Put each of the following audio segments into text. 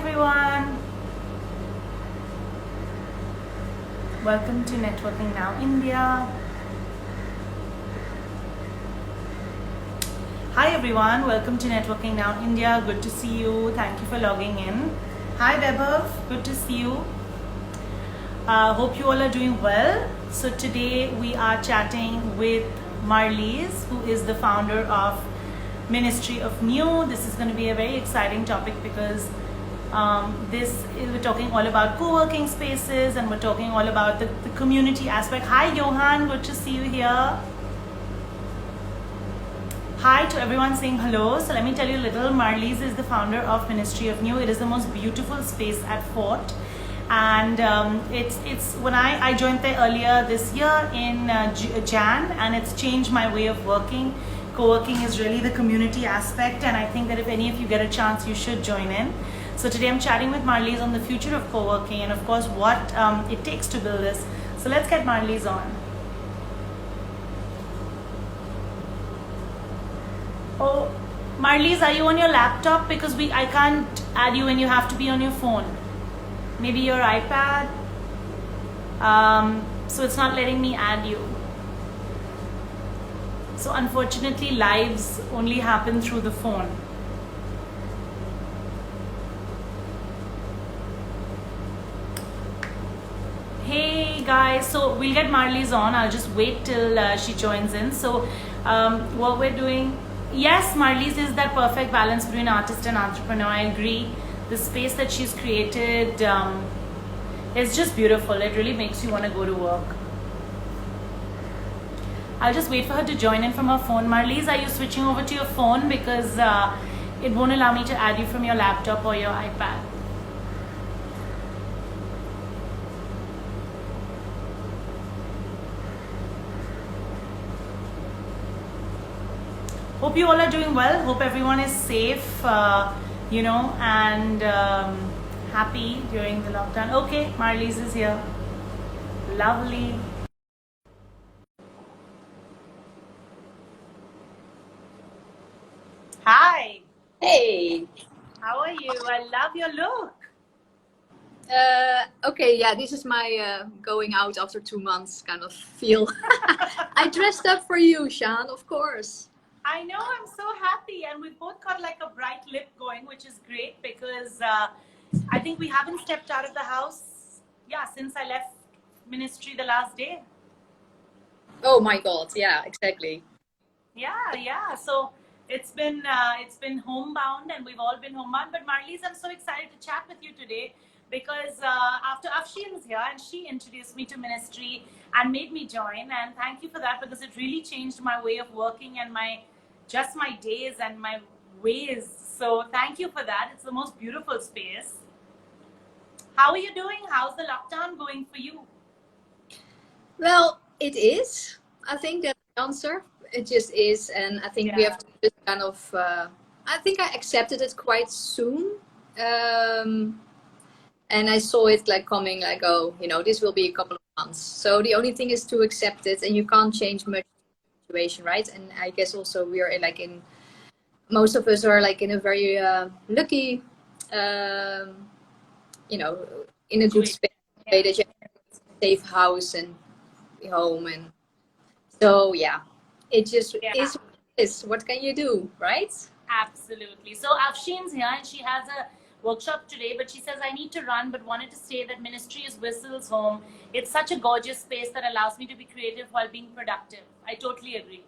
everyone. Welcome to Networking Now India. Hi everyone, welcome to Networking Now India. Good to see you. Thank you for logging in. Hi Vaibhav, good to see you. Hope you all are doing well. So today we are chatting with Marlies, who is the founder of Ministry of New. This is going to be a very exciting topic because we're talking all about co-working spaces, and we're talking all about the community aspect. Hi Johan, good to see you here. Hi to everyone saying hello. So let me tell you a little. Marlies is the founder of Ministry of New. It is the most beautiful space at Fort, and it's when I joined there earlier this year in Jan, and it's changed my way of working. Co-working is really the community aspect, and I think that if any of you get a chance, you should join in. So today I'm chatting with Marlies on the future of co-working and of course what it takes to build this. So let's get Marlies on. Oh, Marlies, are you on your laptop? Because I can't add you when you have to be on your phone. Maybe your iPad. So it's not letting me add you. So unfortunately, lives only happen through the phone. Hey guys, so we'll get Marlies on. I'll just wait till she joins in. So what we're doing, yes, Marlies is that perfect balance between artist and entrepreneur. I agree. The space that she's created is just beautiful. It really makes you want to go to work. I'll just wait for her to join in from her phone. Marlies, are you switching over to your phone? Because it won't allow me to add you from your laptop or your iPad. Hope you all are doing well. Hope everyone is safe, and happy during the lockdown. Okay, Marlies is here. Lovely. Hi. Hey. How are you? I love your look. Okay, yeah, this is my going out after 2 months kind of feel. I dressed up for you, Shan, of course. I know, I'm so happy, and we've both got like a bright lip going, which is great because I think we haven't stepped out of the house, since I left ministry the last day. Oh my God, yeah, exactly. Yeah. So it's been homebound, and we've all been homebound. But Marlies, I'm so excited to chat with you today because after Afshin's here, and she introduced me to ministry and made me join, and thank you for that because it really changed my way of working and my days and my ways. So thank you for that. It's the most beautiful space. How are you doing? How's the lockdown going for you? Well, it is. I think that's the answer. It just is, and I think we have to just kind of. I think I accepted it quite soon, and I saw it like coming, like, oh, this will be a couple of months. So the only thing is to accept it, and you can't change much situation, right? And I guess also we are in most of us are like in a very lucky, in a good space, that you have a safe house and home, and so it just is what it is. What can you do, right? Absolutely. So Afshin's here and she has a workshop today, but she says I need to run, but wanted to say that ministry is Whistle's home. It's such a gorgeous space that allows me to be creative while being productive. I totally agree.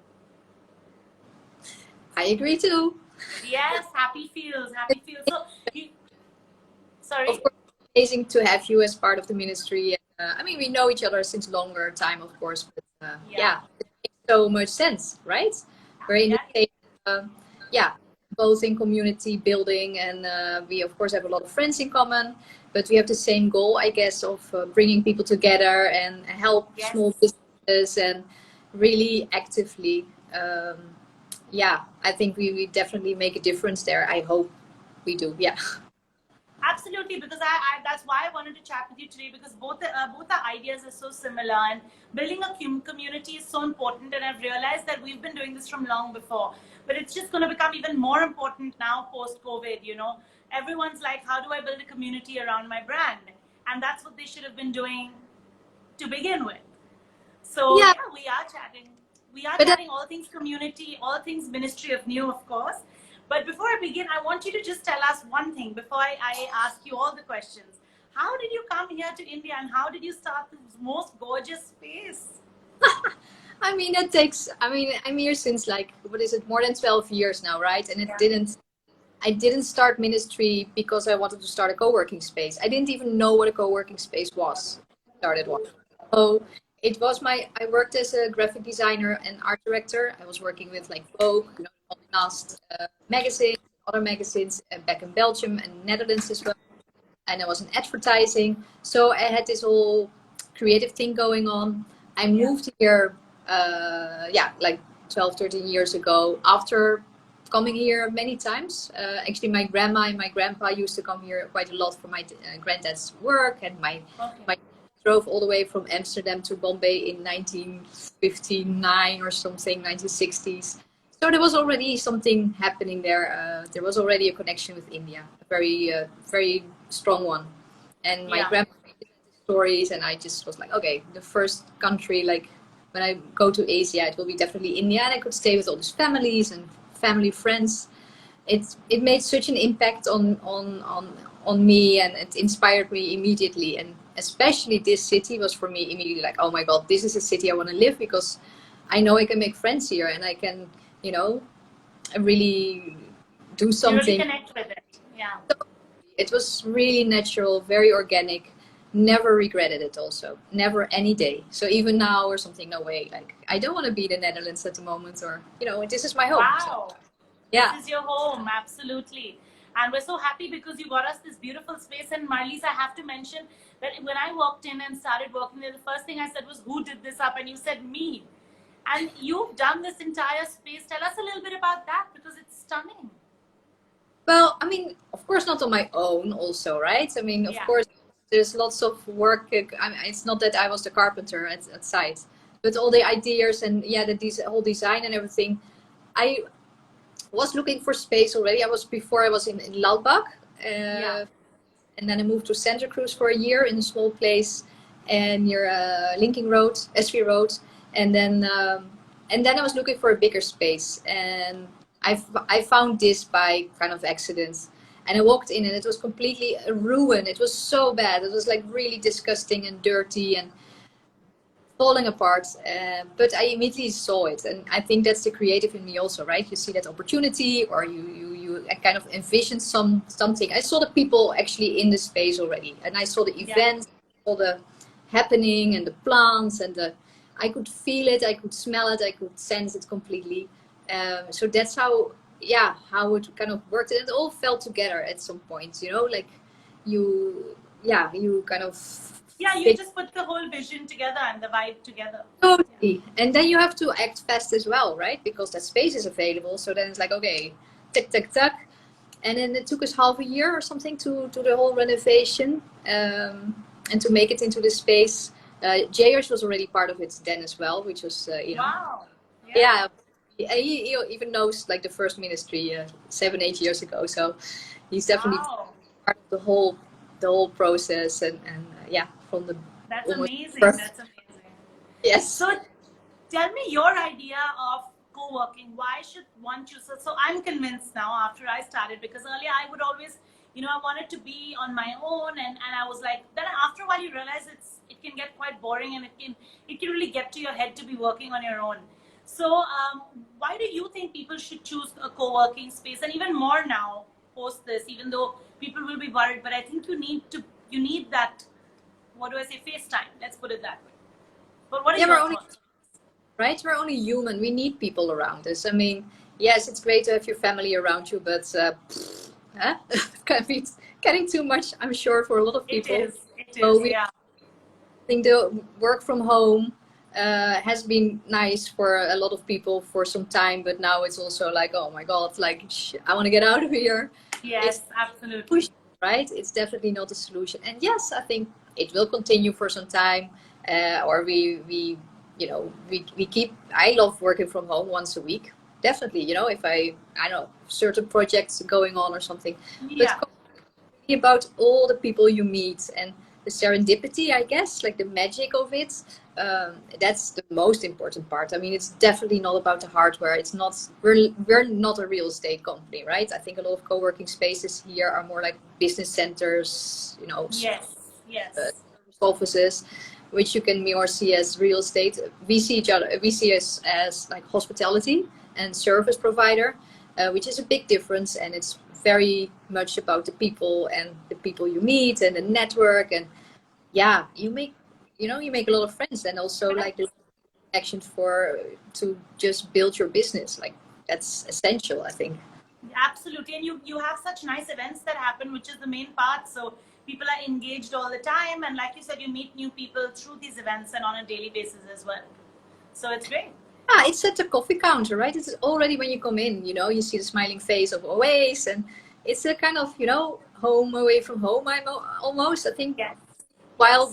I agree too. Yes, happy feels. So, sorry? Of course, it's amazing to have you as part of the ministry. I mean, we know each other since longer time, of course, but it makes so much sense, right? We're in the same, both in community building, and we of course have a lot of friends in common, but we have the same goal, I guess, of bringing people together and help small businesses and really actively. I think we definitely make a difference there. I hope we do. Yeah. Absolutely, because that's why I wanted to chat with you today, because both our ideas are so similar, and building a community is so important. And I've realized that we've been doing this from long before. but it's just going to become even more important now post-COVID. You know, everyone's like, how do I build a community around my brand? And that's what they should have been doing to begin with. So Yeah, yeah, we are chatting. We are but chatting all things community, all things Ministry of New, of course. But before I begin, I want you to just tell us one thing before I ask you all the questions. How did you come here to India, and how did you start this most gorgeous space? I mean, it takes, I mean, I'm here since like, what is it, more than 12 years now, right? And I didn't start ministry because I wanted to start a co-working space. I didn't even know what a co-working space was. Started one. So it was I worked as a graphic designer and art director. I was working with like Vogue, you know, last magazines, other magazines back in Belgium and Netherlands as well. And I was in advertising. So I had this whole creative thing going on. I moved here, like 12, 13 years ago after coming here many times. Actually, my grandma and my grandpa used to come here quite a lot for my granddad's work, and my drove all the way from Amsterdam to Bombay in 1959 or something, 1960s. So there was already something happening there. There was already a connection with India, a very strong one. And my grandpa stories, and I just was like, okay, the first country, like when I go to Asia, it will be definitely India, and I could stay with all these families and family friends. It made such an impact on me, and it inspired me immediately. And especially this city was for me immediately like, oh my god, this is a city I want to live, because I know I can make friends here, and I can, you know, really do something. You really connect with it. Yeah. It was really natural, very organic. Never regretted it also. Never any day. So even now or something, no way. Like, I don't want to be in the Netherlands at the moment, or, you know, this is my home. Wow. So, yeah. This is your home, absolutely. And we're so happy because you got us this beautiful space. And Marlies, I have to mention that when I walked in and started working there, the first thing I said was, who did this up? And you said, me. And you've done this entire space. Tell us a little bit about that, because it's stunning. Well, I mean, of course, not on my own also, right? I mean, of course, there's lots of work. I mean, it's not that I was the carpenter at site, but all the ideas and the whole design and everything. I was looking for space already. I was in Laubach, and then I moved to Santa Cruz for a year in a small place, and near Linking Road, SV Road, and then I was looking for a bigger space, and I found this by kind of accident. And I walked in, and it was completely a ruin. It was so bad. It was like really disgusting and dirty and falling apart. But I immediately saw it, and I think that's the creative in me also, right? You see that opportunity, or you kind of envision something. I saw the people actually in the space already, and I saw the events, all the happening, and the plants, and I could feel it, I could smell it, I could sense it completely. So that's how it kind of worked, and it all fell together at some point, you know, like you kind of you just put the whole vision together and the vibe together. Totally. And then you have to act fast as well, right? Because that space is available. So then it's like, okay, tick, tick, tick. And then it took us half a year or something to do the whole renovation, and to make it into the space. Jayers was already part of it then as well, which was, Wow. Yeah. He even knows like the first ministry 7-8 years ago. So he's definitely part of the whole process, and from the That's amazing. That's amazing. Yes. So tell me your idea of co-working. Why should one choose? So I'm convinced now after I started, because earlier I would always, I wanted to be on my own, and I was like, then after a while you realize it can get quite boring, and it can really get to your head to be working on your own. So why do you think people should choose a co-working space? And even more now post this, even though people will be worried, but I think you need that, what do I say, FaceTime, let's put it that way. But what is your thoughts? Right, we're only human. We need people around us. I mean, yes, it's great to have your family around you, but it can be getting too much, I'm sure, for a lot of people. It is, I think the work from home has been nice for a lot of people for some time, but now it's also like, oh my god, like I want to get out of here. Yes, absolutely. Right, it's definitely not a solution. And yes, I think it will continue for some time, or we keep. I love working from home once a week. definitely, you know, if I don't know, certain projects going on or something. Yeah. But about all the people you meet and the serendipity, I guess, like the magic of it. That's the most important part. I mean, it's definitely not about the hardware. It's not. We're not a real estate company, right? I think a lot of co-working spaces here are more like business centers, you know, Yes. Yes. offices, which you can more see as real estate. We see each other. We see us as like hospitality and service provider, which is a big difference, and it's very much about the people and the people you meet and the network, and yeah, you make a lot of friends, and also like the action for to just build your business. Like that's essential, I think. Absolutely, and you have such nice events that happen, which is the main part. So people are engaged all the time, and like you said, you meet new people through these events and on a daily basis as well. So it's great. Yeah, it's at the coffee counter, right? It's already when you come in, you know, you see the smiling face of always, and it's a kind of, you know, home away from home. Almost, I think, Yes. while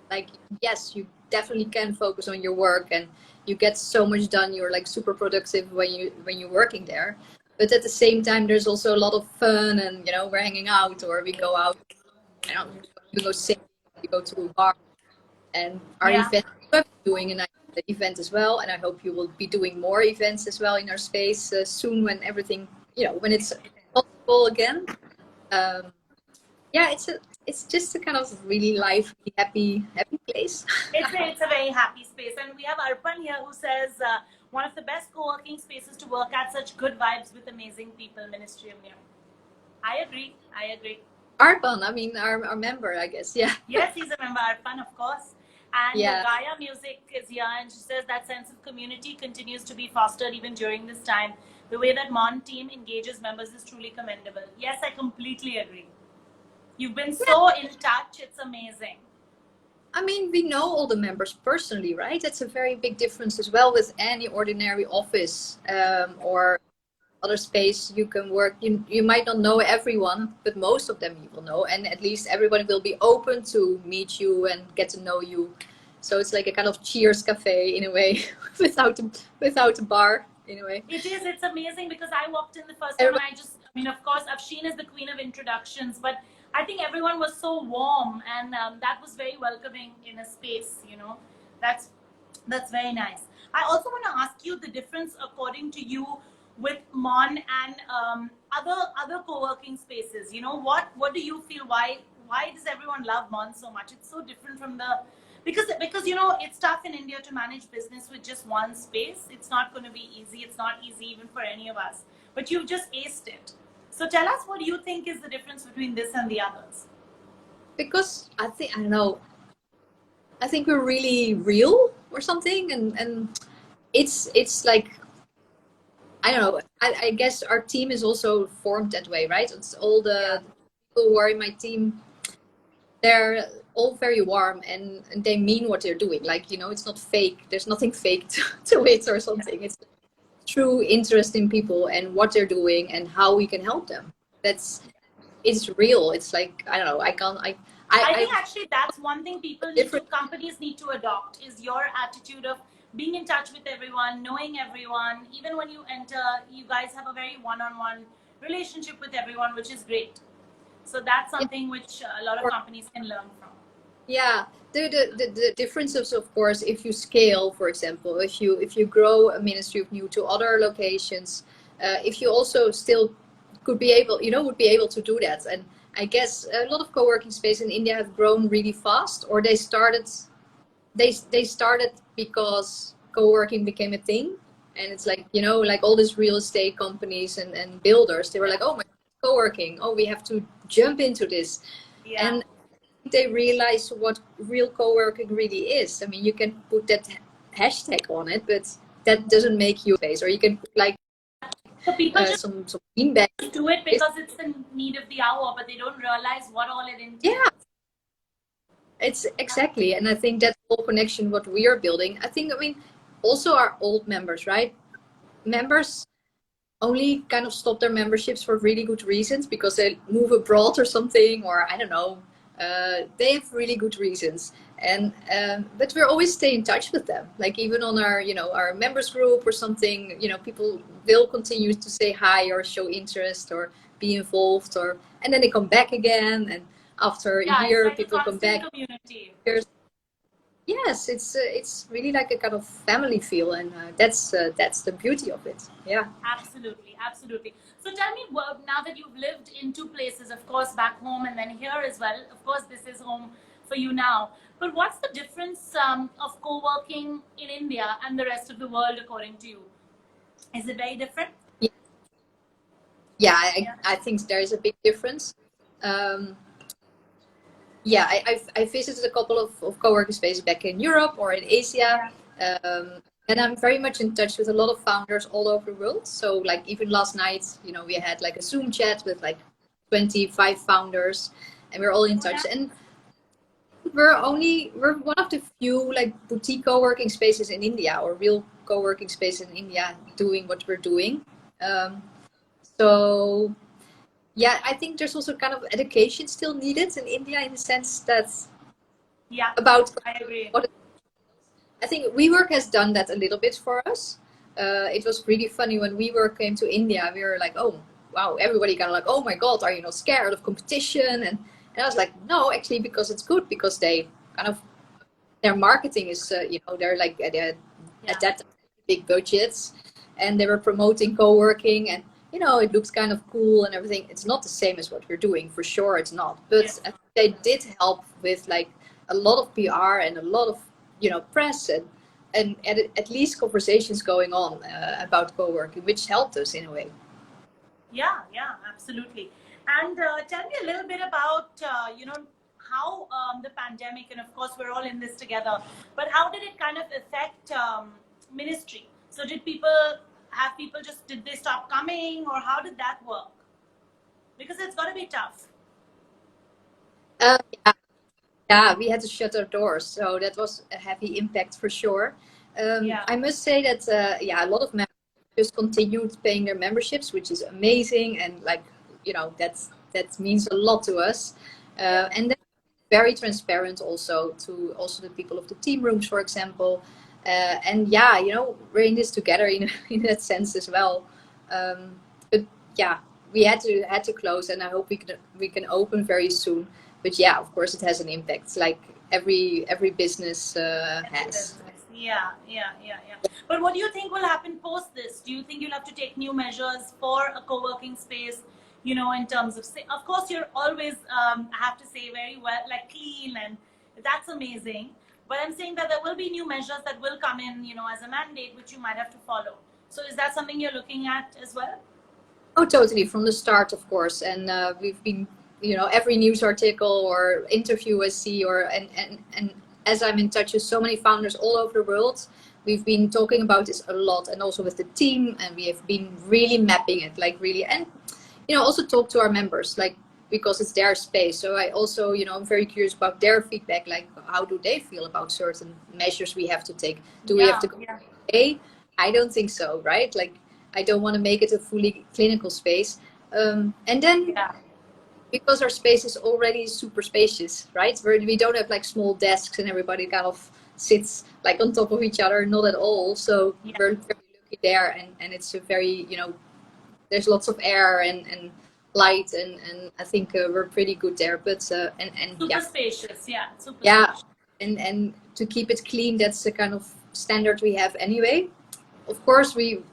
like, yes, you definitely can focus on your work and you get so much done. You're like super productive when you're working there. But at the same time, there's also a lot of fun, and you know, we're hanging out or we go out. I don't know, we go sing, we go to a bar, and our event we're doing a nice event as well. And I hope you will be doing more events as well in our space soon when everything, you know, when it's possible again. Yeah, it's just a kind of really lively, happy place. It's a very happy space, and we have Arpan here who says one of the best co-working spaces to work at. Such good vibes with amazing people. Ministry of New. I agree. I agree. Arpan, I mean our member, I guess. Yeah. Yes, he's a member. Arpan, of course. And Yeah. Gaia Music is here, and she says that sense of community continues to be fostered even during this time. The way that Mon team engages members is truly commendable. Yes, I completely agree. You've been so in touch. It's amazing. I mean, we know all the members personally, right? That's a very big difference as well with any ordinary office or other space you can work. You might not know everyone, but most of them you will know, and at least everybody will be open to meet you and get to know you. So it's like a kind of cheers cafe in a way, without a bar in a way. It is. It's amazing because I walked in the first time and I mean, of course, Afshin is the queen of introductions, but I think everyone was so warm, and that was very welcoming in a space, you know. That's very nice. I also want to ask you the difference according to you with Mon and other co-working spaces. You know, what do you feel, why does everyone love Mon so much? It's so different from the because you know, it's tough in India to manage business with just one space. It's not going to be easy. It's not easy even for any of us, but you've just aced it. So tell us, what do you think is the difference between this and the others? Because I don't know, I think we're really real or something, and it's like, I don't know, I guess our team is also formed that way, right? It's all the people who are in my team, they're all very warm, and they mean what they're doing. Like, you know, it's not fake. There's nothing fake to it or something. It's true interest in people and what they're doing and how we can help them. It's real. It's like, I don't know, I think actually that's one thing companies need to adopt, is your attitude of being in touch with everyone, knowing everyone. Even when you enter, you guys have a very one-on-one relationship with everyone, which is great. So that's something which a lot of companies can learn from. Yeah, the differences, of course, if you scale, for example, if you grow a Ministry of New to other locations, if you also still would be able to do that. And I guess a lot of co-working space in India have grown really fast, or they started because co-working became a thing. And it's like, you know, like all these real estate companies and builders, they were like, oh my, co-working, oh, we have to jump into this. Yeah. And they realize what real co-working really is. I mean, you can put that hashtag on it, but that doesn't make you space. Or you can put like so people just some beanbag. Do it because it's the need of the hour, but they don't realize what all it entails. Yeah, it's exactly. And I think that whole connection, what we are building, I mean, also our old members, right? Members only kind of stop their memberships for really good reasons, because they move abroad or something, or I don't know, They have really good reasons, and but we're always stay in touch with them. Like even on our, our members group or something, people will continue to say hi or show interest or be involved, and then they come back again, and after a year, it's like people a come constant back. community. Yes, it's really like a kind of family feel, and that's the beauty of it. Yeah. Absolutely, absolutely. So tell me, now that you've lived in two places, of course, back home and then here as well, of course, this is home for you now. But what's the difference of co-working in India and the rest of the world, according to you? Is it very different? Yeah, I think there is a big difference. Yeah, I visited a couple of co-working spaces back in Europe or in Asia. And I'm very much in touch with a lot of founders all over the world. So like even last night, we had like a Zoom chat with like 25 founders, and we're all in touch. And we're one of the few like boutique co-working spaces in India, or real co-working space in India, doing what we're doing. So yeah, I think there's also kind of education still needed in India, in the sense that about I agree. I think WeWork has done that a little bit for us. It was really funny when WeWork came to India. We were like, oh wow, everybody kind of like, oh my god, are you not scared of competition? And I was like, no, actually, because it's good, because they kind of, their marketing is they're like at that big budgets, and they were promoting co-working, and it looks kind of cool and everything. It's not the same as what we're doing, for sure it's not, but they did help with like a lot of PR and a lot of press, and at least conversations going on about co-working, which helped us in a way. Yeah, absolutely. And tell me a little bit about how the pandemic, and of course we're all in this together, but how did it kind of affect ministry? So did they stop coming, or how did that work? Because it's got to be tough. Yeah, we had to shut our doors, so that was a heavy impact for sure. I must say that a lot of members just continued paying their memberships, which is amazing, and like that means a lot to us. And then very transparent also to the people of the team rooms, for example. And we're in this together in that sense as well. But yeah, we had to close, and I hope we can open very soon. But yeah, of course, it has an impact, like every business has. Yeah. But what do you think will happen post this? Do you think you'll have to take new measures for a co-working space? In terms of course, you're always, I have to say, very well, like clean, and that's amazing. But I'm saying that there will be new measures that will come in, as a mandate, which you might have to follow. So is that something you're looking at as well? Oh, totally. From the start, of course. And we've been, every news article or interview I see, and as I'm in touch with so many founders all over the world, we've been talking about this a lot, and also with the team, and we have been really mapping it, like really, and also talk to our members, like, because it's their space. So I also, I'm very curious about their feedback, like how do they feel about certain measures we have to take? Do we have to go away? I don't think so, right? Like, I don't want to make it a fully clinical space. And then because our space is already super spacious, right? Where we don't have like small desks and everybody kind of sits like on top of each other, not at all. So we're very lucky there, and it's a very, there's lots of air and light, and I think we're pretty good there. But and super spacious, super spacious. And to keep it clean, that's the kind of standard we have anyway. Of course, we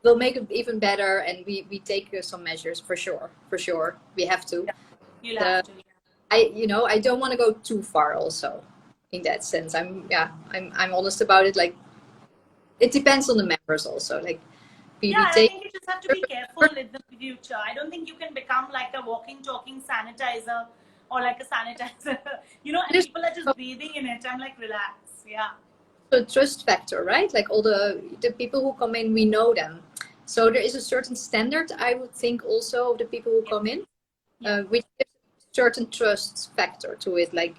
will make it even better, and we take some measures for sure. We have to. You'll have to. I don't want to go too far also in that sense. I'm honest about it. Like, it depends on the members also. Like, I think you just have to be careful in the future. I don't think you can become like a walking, talking sanitizer, or like a sanitizer, and people are just breathing in it. I'm like, relax. Yeah. The trust factor, right? Like all the people who come in, we know them. So there is a certain standard, I would think, also of the people who come in, which gives a certain trust factor to it. Like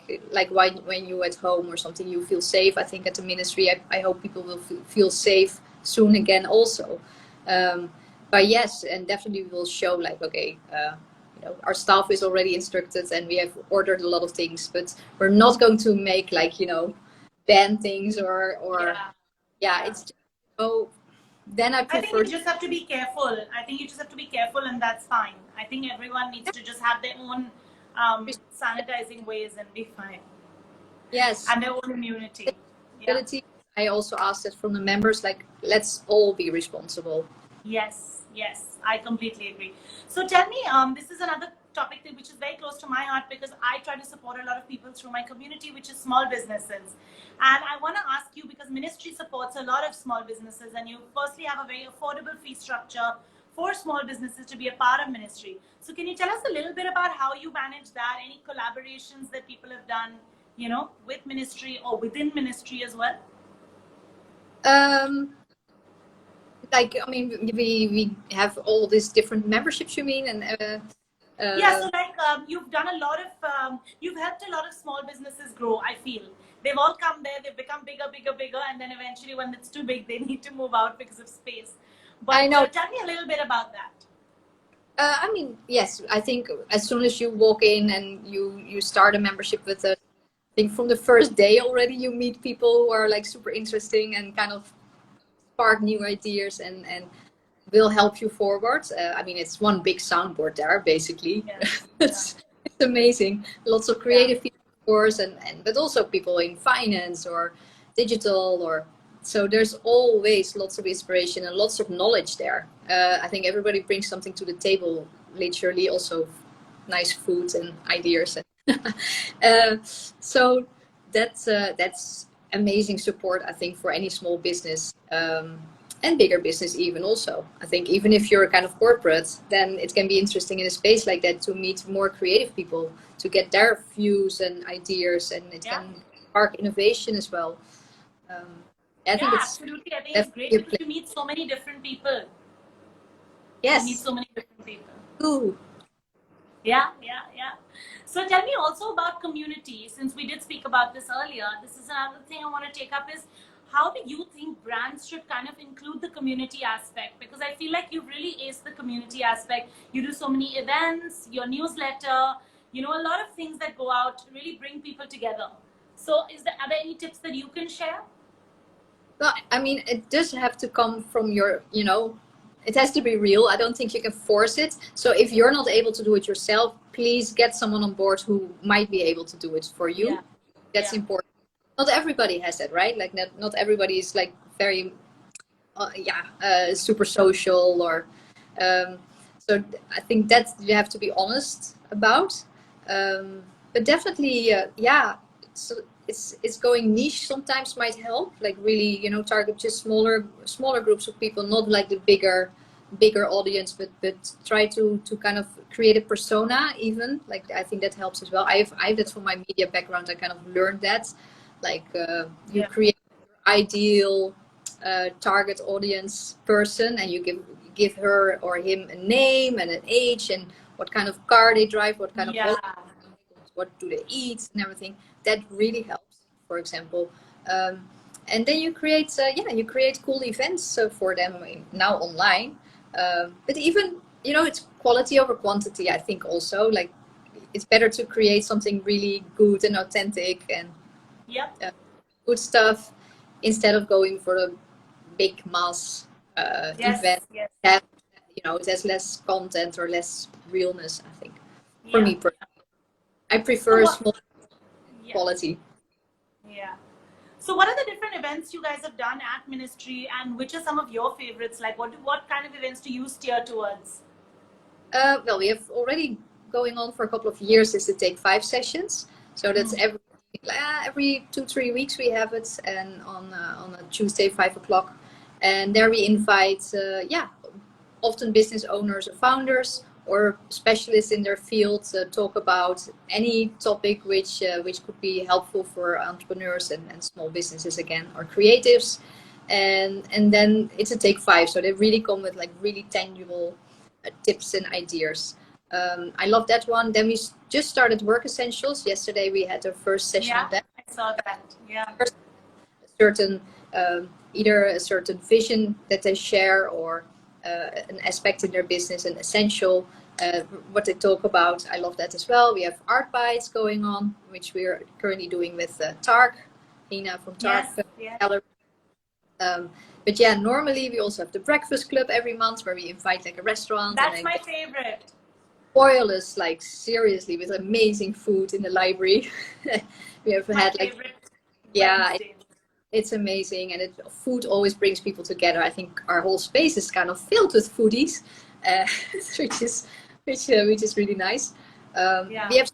when you at home or something, you feel safe. I think at the ministry, I hope people will feel safe soon again also. But yes, and definitely we will show like, okay, our staff is already instructed and we have ordered a lot of things, but we're not going to make like, ban things or it's just, then I I think prefer you just have to be careful. I think you just have to be careful, and that's fine. I think everyone needs to just have their own sanitizing ways and be fine. yes, And their own immunity. Yeah. I also asked that from the members, like, let's all be responsible. Yes, yes, I completely agree. So tell me, this is another topic which is very close to my heart, because I try to support a lot of people through my community, which is small businesses. And I want to ask you, because ministry supports a lot of small businesses, and you firstly have a very affordable fee structure for small businesses to be a part of ministry. So can you tell us a little bit about how you manage that, any collaborations that people have done, with ministry or within ministry as well? Like, I mean, we have all these different memberships, you mean? And so like you've done a lot of, you've helped a lot of small businesses grow, I feel. They've all come there, they've become bigger, and then eventually when it's too big, they need to move out because of space. But I know. Tell me a little bit about that. I mean, yes, I think as soon as you walk in and you start a membership with I think from the first day already you meet people who are like super interesting and kind of spark new ideas and will help you forward. I mean, it's one big soundboard there, basically. Yes. It's amazing. Lots of creative people, of course, and but also people in finance or digital, or so there's always lots of inspiration and lots of knowledge there. I think everybody brings something to the table, literally, also nice food and ideas. So that's amazing support, I think, for any small business. And bigger business even also. I think even if you're kind of corporate, then it can be interesting in a space like that to meet more creative people, to get their views and ideas, and it can spark innovation as well. I think it's absolutely. I think it's great because you meet so many different people. Yes. You meet so many different people. Ooh. Yeah. So tell me also about community. Since we did speak about this earlier, this is another thing I want to take up is, how do you think brands should kind of include the community aspect? Because I feel like you've really aced the community aspect. You do so many events, your newsletter, a lot of things that go out to really bring people together. So are there any tips that you can share? Well, I mean, it does have to come from your, it has to be real. I don't think you can force it. So if you're not able to do it yourself, please get someone on board who might be able to do it for you. Yeah. That's important. Not everybody has that, right? Like not everybody is like very, super social, or so I think that you have to be honest about. But definitely, it's going niche sometimes might help. Like really, target just smaller groups of people, not like the bigger audience, but try to kind of create a persona even. Like I think that helps as well. I have that from my media background. I kind of learned that. Like you create your ideal target audience person, and you give her or him a name and an age and what kind of car they drive, what kind of what do they eat and everything. That really helps, for example. And then you create cool events for them now online. But even it's quality over quantity. I think also, like, it's better to create something really good and authentic and good stuff instead of going for the big mass event. That, it has less content or less realness, I think. For me personally, I prefer small quality. Yeah. So what are the different events you guys have done at ministry, and which are some of your favorites? Like what kind of events do you steer towards? Well, we have already going on for a couple of years is the Take 5 sessions. So that's every 2-3 weeks we have it, and on a Tuesday 5 o'clock, and there we invite often business owners or founders or specialists in their field to talk about any topic which could be helpful for entrepreneurs and small businesses again, or creatives, and then it's a Take 5, so they really come with like really tangible tips and ideas. I love that one. Then we just started Work Essentials. Yesterday we had our first session of that. I saw that. Yeah. Either a certain vision that they share, or an aspect in their business, an essential, what they talk about. I love that as well. We have art bites going on, which we're currently doing with Tark, Hina from Tark Yes, yes. Gallery. But yeah, normally we also have the breakfast club every month where we invite like a restaurant. That's and my favorite. spoil us like seriously with amazing food in the library. We have My had like, favorite yeah, Wednesday. it's amazing, and food always brings people together. I think our whole space is kind of filled with foodies, uh, which is really nice. Yeah. We have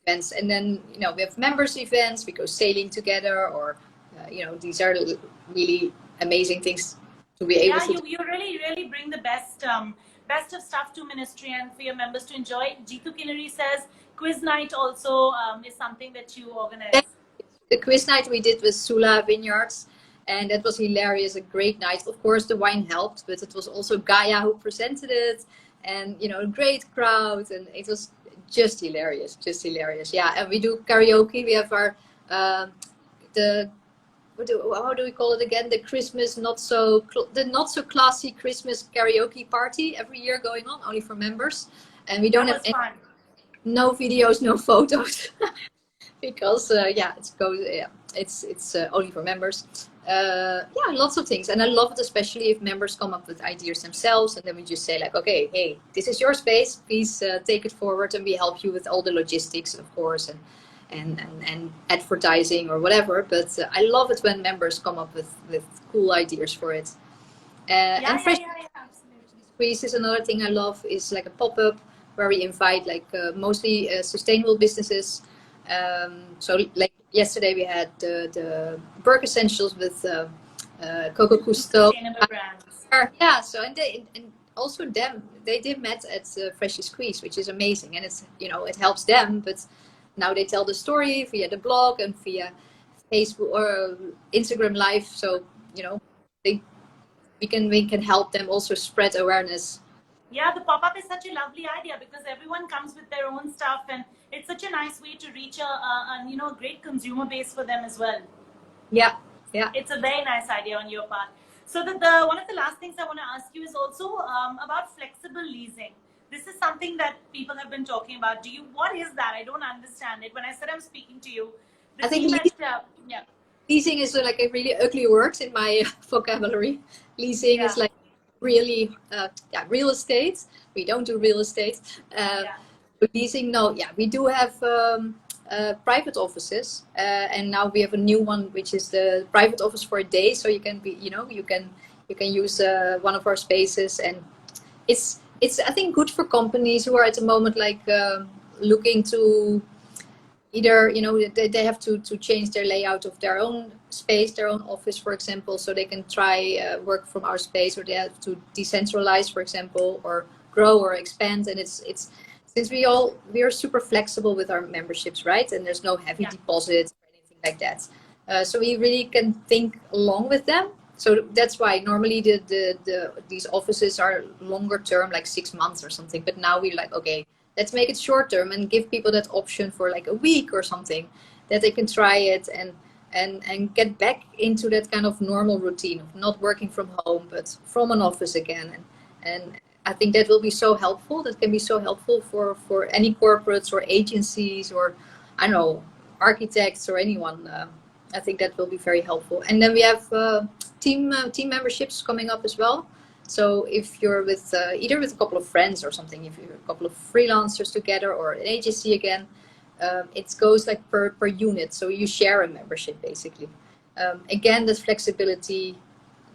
events, and then we have members events. We go sailing together, or these are really amazing things to be able Yeah, to you do. you really really bring the best of stuff to ministry and for your members to enjoy. Jitu Kinnery says quiz night also is something that you organize. The quiz night we did with Sula Vineyards, and that was hilarious. A great night. Of course, the wine helped, but it was also Gaia who presented it, and a great crowd, and it was just hilarious, just hilarious. Yeah, and we do karaoke. We have our the how do we call it again? The Christmas the not so classy Christmas karaoke party every year going on, only for members, and we don't That have was fun. no videos, no photos. Because it's only for members. Yeah, lots of things, and I love it, especially if members come up with ideas themselves, and then we just say like, okay, hey, this is your space, please take it forward, and we help you with all the logistics, of course, and advertising or whatever. But I love it when members come up with cool ideas for it. And fresh Absolutely. squeeze is another thing I love. Is like a pop-up where we invite like mostly sustainable businesses. So like yesterday we had the Burke Essentials with Coco Cousteau. Sustainable brands. Yeah, so and also they did met at Freshly Squeeze, which is amazing, and it's it helps them, but now they tell the story via the blog and via Facebook or Instagram Live. So they we can help them also spread awareness. Yeah, the pop-up is such a lovely idea because everyone comes with their own stuff, and it's such a nice way to reach a great consumer base for them as well. Yeah. It's a very nice idea on your part. So the one of the last things I want to ask you is also about flexible leasing. This is something that people have been talking about. What is that? I don't understand it. When I said I'm speaking to you, I think leasing is like a really ugly word in my vocabulary. Leasing is like really real estate. We don't do real estate. Leasing, no, we do have private offices, and now we have a new one, which is the private office for a day. So you can you can use one of our spaces, and it's I think good for companies who are at the moment like looking to either they have to change their layout of their own space, their own office, for example, so they can try work from our space, or they have to decentralize, for example, or grow or expand. And it's since we are super flexible with our memberships, right? And there's no heavy deposits or anything like that. So we really can think along with them. So that's why normally these offices are longer term, like 6 months or something. But now we're like, okay, let's make it short term and give people that option for like a week or something, that they can try it and get back into that kind of normal routine of not working from home, but from an office again. And I think that will be so helpful. That can be so helpful for any corporates or agencies, or I don't know, architects or anyone. I think that will be very helpful. And then we have team memberships coming up as well. So if you're with either with a couple of friends or something, if you're a couple of freelancers together or an agency again, it goes like per unit. So you share a membership basically. Again, that flexibility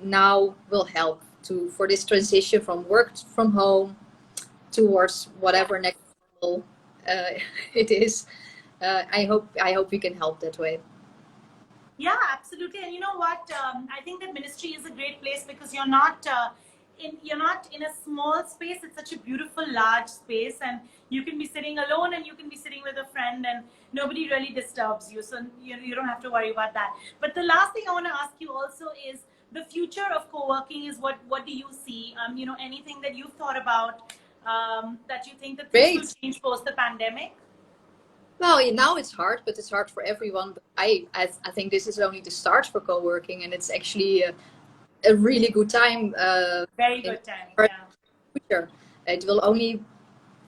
now will help for this transition from work from home towards whatever next level it is. I hope we can help that way. Yeah, absolutely. And you know what? I think that ministry is a great place because you're not in a small space. It's such a beautiful, large space, and you can be sitting alone, and you can be sitting with a friend, and nobody really disturbs you. So you don't have to worry about that. But the last thing I want to ask you also is the future of co-working is what do you see? Anything that you've thought about that you think that things will change post the pandemic? Well, now it's hard, but it's hard for everyone. But I think this is only the start for co-working, and it's actually a really good time. Very good time. Yeah. Future. It will only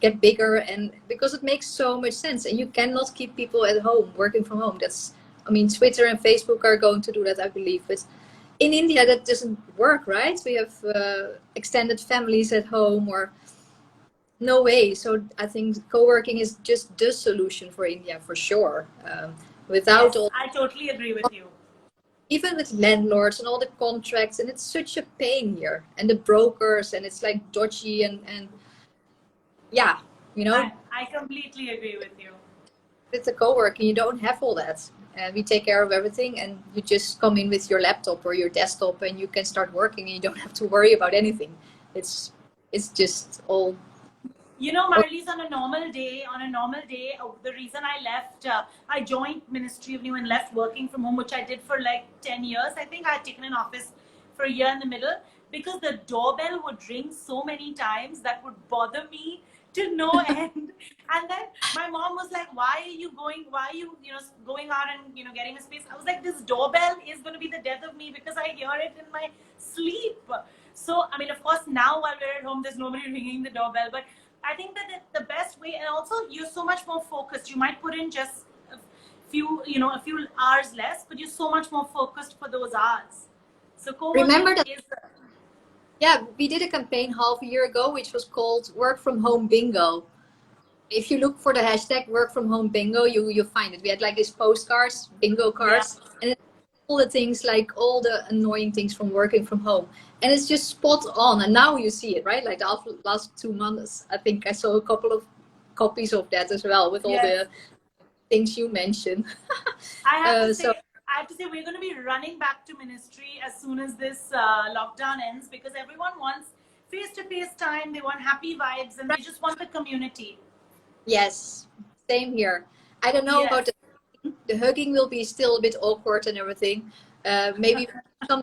get bigger, and because it makes so much sense, and you cannot keep people at home working from home. That's, I mean, Twitter and Facebook are going to do that, I believe, but in India that doesn't work, right? We have extended families at home, or no way. So I think co-working is just the solution for India for sure. Without Yes, all, I totally agree with you. even with landlords and all the contracts, and it's such a pain here, and the brokers, and it's like dodgy, and yeah, you know, I completely agree with you. with the co-working you don't have all that. We take care of everything, and you just come in with your laptop or your desktop, and you can start working, and you don't have to worry about anything. It's just all. You know, Marlies, on a normal day, the reason I left, I joined Ministry of New and left working from home, which I did for like 10 years. I think I had taken an office for a year in the middle, because the doorbell would ring so many times that would bother me to no end. And then my mom was like, why are you, going out and, getting a space? I was like, this doorbell is going to be the death of me, because I hear it in my sleep. So, I mean, of course, now while we're at home, there's nobody ringing the doorbell, but I think that the best way, and also you're so much more focused. You might put in just a few hours less, but you're so much more focused for those hours. So Remember co-working that? is, Yeah, we did a campaign half a year ago, which was called Work from Home Bingo. If you look for the hashtag Work from Home Bingo, you find it. We had like these postcards, bingo cards, and it's all the things, like all the annoying things from working from home, and it's just spot on. And now you see it, right? Like the last 2 months, I think I saw a couple of copies of that as well, with all yes. the things you mentioned. I have to So say, we're going to be running back to ministry as soon as this lockdown ends, because everyone wants face-to-face time. They want happy vibes, and they just want the community. yes, same here. I don't know about Yes. the hugging will be still a bit awkward and everything. Maybe some,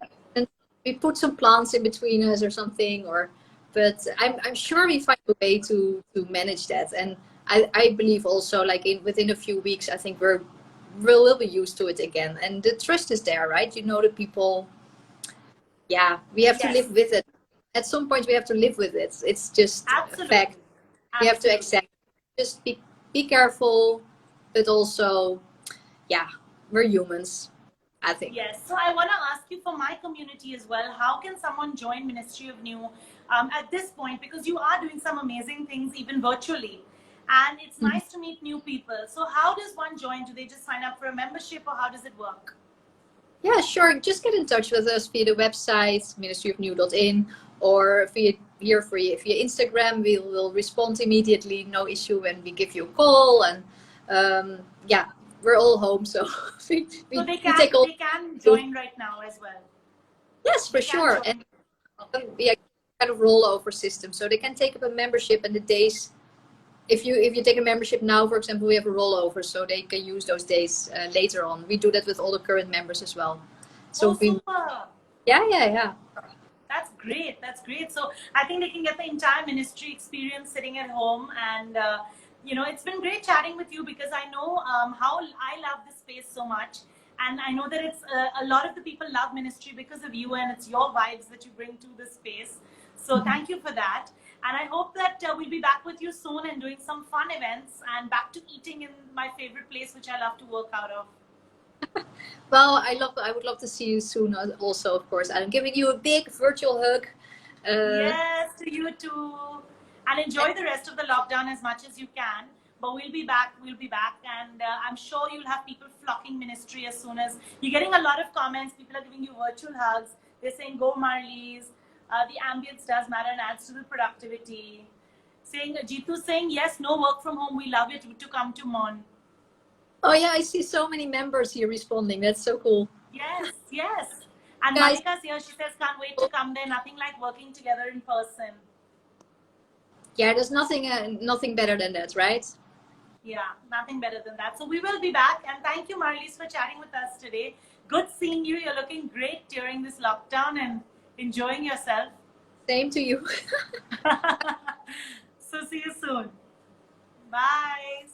we put some plants in between us or something, or but I'm sure we find a way to manage that. And I believe also, like within a few weeks, I think we'll be used to it again, and the trust is there, right? You know the people. Yeah, we have to Yes. live with it. At some point we have to live with it. It's just a Absolutely. fact. We have to accept. Just be careful, but also, yeah, we're humans, I think. Yes. So I want to ask you, for my community as well, how can someone join Ministry of New at this point? Because you are doing some amazing things, even virtually. And it's Mhm. nice to meet new people. So how does one join? Do they just sign up for a membership, or how does it work? Yeah, sure. Just get in touch with us via the website, ministryofnew.in, or via Instagram. We'll respond immediately, no issue, when we give you a call. And yeah, we're all home, so So we take all. they can join right now as well. Yes, for They can sure. join. And we are kind of rollover system, so they can take up a membership, and the days. If you take a membership now, for example, we have a rollover, so they can use those days later on. We do that with all the current members as well. So Oh, super. yeah. That's great. That's great. So I think they can get the entire ministry experience sitting at home. And, it's been great chatting with you, because I know how I love this space so much. And I know that it's a lot of the people love ministry because of you, and it's your vibes that you bring to this space. So thank you for that. And I hope that we'll be back with you soon and doing some fun events, and back to eating in my favorite place, which I love to work out of. Well, I would love to see you soon. Also, of course, I'm giving you a big virtual hug. Yes, to you too. And enjoy the rest of the lockdown as much as you can. But we'll be back. And I'm sure you'll have people flocking ministry as soon as you're getting a lot of comments. People are giving you virtual hugs. They're saying, go Marlies. The ambience does matter and adds to the productivity. Jitu saying, yes, no work from home. We love it to come to Mon. Oh yeah, I see so many members here responding. That's so cool. Yes. And Guys, Malika's here. She says, can't wait to come there. Nothing like working together in person. yeah, there's nothing better than that, right? Yeah, nothing better than that. So we will be back. And thank you, Marlies, for chatting with us today. Good seeing you. You're looking great during this lockdown and enjoying yourself. Same to you. So see you soon. Bye.